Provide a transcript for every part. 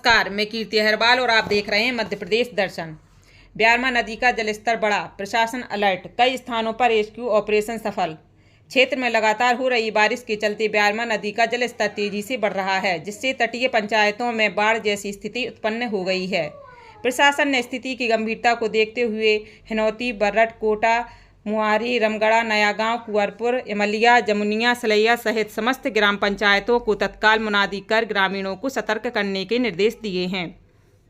नमस्कार, मैं कीर्ति अहरवाल और आप देख रहे हैं मध्य प्रदेश दर्शन। ब्यारमा नदी का जलस्तर बढ़ा, प्रशासन अलर्ट, कई स्थानों पर रेस्क्यू ऑपरेशन सफल। क्षेत्र में लगातार हो रही बारिश के चलते ब्यारमा नदी का जलस्तर तेजी से बढ़ रहा है, जिससे तटीय पंचायतों में बाढ़ जैसी स्थिति उत्पन्न हो गई है। प्रशासन ने स्थिति की गंभीरता को देखते हुए हिनौती, बर्रट, कोटा, मुहारी, रमगढ़ा, नया गांव, कुंवरपुर, इमलिया, जमुनिया, सलैया सहित समस्त ग्राम पंचायतों को तत्काल मुनादी कर ग्रामीणों को सतर्क करने के निर्देश दिए हैं।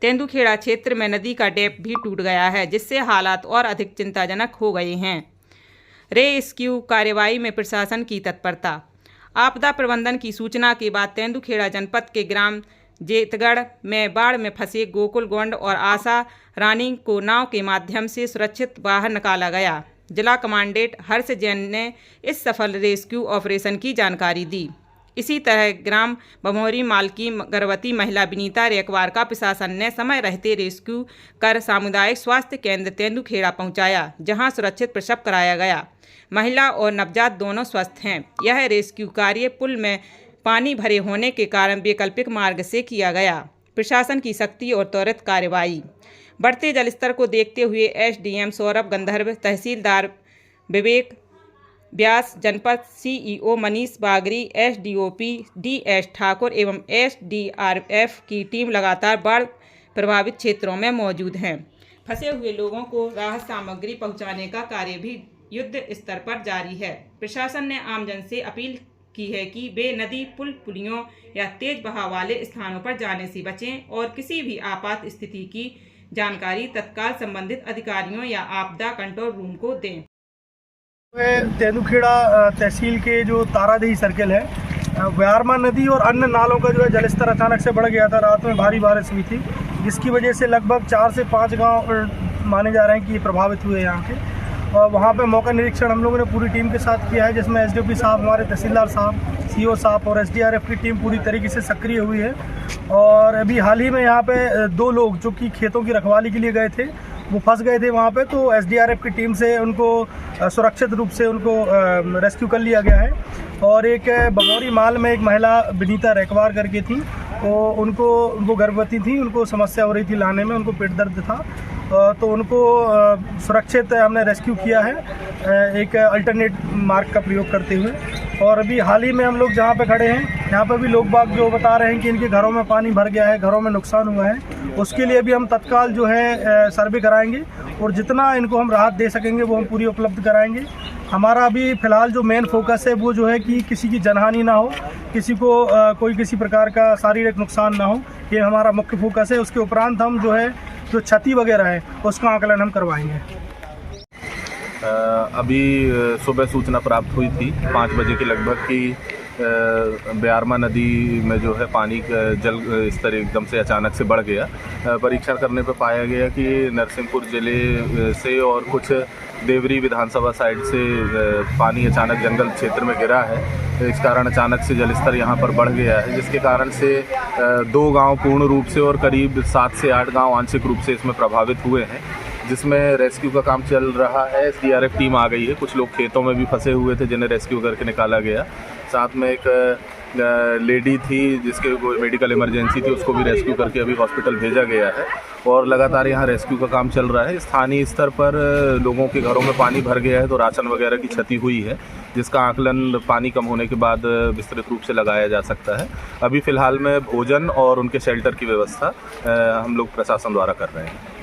तेंदुखेड़ा क्षेत्र में नदी का डैम भी टूट गया है, जिससे हालात और अधिक चिंताजनक हो गए हैं। रेस्क्यू कार्रवाई में प्रशासन की तत्परता। आपदा प्रबंधन की सूचना के बाद तेंदुखेड़ा जनपद के ग्राम जेतगढ़ में बाढ़ में फंसे गोकुल गोंड और आशा रानी को नाव के माध्यम से सुरक्षित बाहर निकाला गया। जिला कमांडेंट हर्ष जैन ने इस सफल रेस्क्यू ऑपरेशन की जानकारी दी। इसी तरह ग्राम बमोरी माल की गर्भवती महिला विनीता रेकवार का प्रशासन ने समय रहते रेस्क्यू कर सामुदायिक स्वास्थ्य केंद्र तेंदुखेड़ा पहुंचाया, जहां सुरक्षित प्रसव कराया गया। महिला और नवजात दोनों स्वस्थ हैं। यह रेस्क्यू कार्य पुल में पानी भरे होने के कारण वैकल्पिक मार्ग से किया गया। प्रशासन की सख्ती और त्वरित कार्रवाई। बढ़ते जलस्तर को देखते हुए एसडीएम सौरभ गंधर्व, तहसीलदार विवेक व्यास, जनपद सीईओ मनीष बागरी, एसडीओपी डीएस ठाकुर एवं एसडीआरएफ की टीम लगातार बाढ़ प्रभावित क्षेत्रों में मौजूद हैं। फंसे हुए लोगों को राहत सामग्री पहुंचाने का कार्य भी युद्ध स्तर पर जारी है। प्रशासन ने आमजन से अपील की है कि वे नदी, पुल, पुलियों या तेज बहाव वाले स्थानों पर जाने से बचें और किसी भी आपात स्थिति की जानकारी तत्काल संबंधित अधिकारियों या आपदा कंट्रोल रूम को दें। तेंदुखेड़ा तहसील के जो तारादेही सर्किल है, ब्यारमा नदी और अन्य नालों का जो है जलस्तर अचानक से बढ़ गया था। रात में भारी बारिश हुई थी, जिसकी वजह से लगभग 4 से 5 गांव माने जा रहे हैं कि प्रभावित हुए यहाँ के। और वहाँ पे मौका निरीक्षण हम लोगों ने पूरी टीम के साथ किया है, जिसमें एसडीओपी साहब, हमारे तहसीलदार साहब, सीओ साहब और एसडीआरएफ की टीम पूरी तरीके से सक्रिय हुई है। और अभी हाल ही में यहाँ पे 2 लोग जो कि खेतों की रखवाली के लिए गए थे, वो फंस गए थे वहाँ पे, तो एसडीआरएफ की टीम से उनको सुरक्षित रूप से उनको रेस्क्यू कर लिया गया है। और एक बमोरी माल में एक महिला विनीता रेकवार करके थी, तो वो गर्भवती थी, उनको समस्या हो रही थी लाने में, उनको पेट दर्द था, तो उनको सुरक्षित हमने रेस्क्यू किया है एक अल्टरनेट मार्ग का प्रयोग करते हुए। और अभी हाल ही में हम लोग जहाँ पे खड़े हैं, यहाँ पे भी लोग बाग जो बता रहे हैं कि इनके घरों में पानी भर गया है, घरों में नुकसान हुआ है। उसके लिए भी हम तत्काल जो है सर्वे कराएंगे और जितना इनको हम राहत दे सकेंगे वो हम पूरी उपलब्ध कराएंगे। हमारा अभी फ़िलहाल जो मेन फोकस है वो जो है कि किसी की जनहानि ना हो, किसी को कोई किसी प्रकार का शारीरिक नुकसान ना हो, ये हमारा मुख्य फोकस है। उसके उपरांत हम जो है जो क्षति वगैरह है उसका आकलन हम करवाएंगे। अभी सुबह सूचना प्राप्त हुई थी 5 बजे के लगभग कि ब्यारमा नदी में जो है पानी का जल स्तर एकदम से अचानक से बढ़ गया। परीक्षण करने पर पाया गया कि नरसिंहपुर ज़िले से और कुछ देवरी विधानसभा साइड से पानी अचानक जंगल क्षेत्र में गिरा है। इस कारण अचानक से जलस्तर यहाँ पर बढ़ गया है, जिसके कारण से 2 गांव पूर्ण रूप से और करीब 7 से 8 गांव आंशिक रूप से इसमें प्रभावित हुए हैं, जिसमें रेस्क्यू का काम चल रहा है। एसडीआरएफ टीम आ गई है। कुछ लोग खेतों में भी फंसे हुए थे, जिन्हें रेस्क्यू करके निकाला गया। साथ में एक लेडी थी जिसके कोई मेडिकल इमरजेंसी थी, उसको भी रेस्क्यू करके अभी हॉस्पिटल भेजा गया है। और लगातार यहाँ रेस्क्यू का काम चल रहा है। स्थानीय स्तर पर लोगों के घरों में पानी भर गया है, तो राशन वगैरह की क्षति हुई है, जिसका आकलन पानी कम होने के बाद विस्तृत रूप से लगाया जा सकता है। अभी फ़िलहाल में भोजन और उनके शेल्टर की व्यवस्था हम लोग प्रशासन द्वारा कर रहे हैं।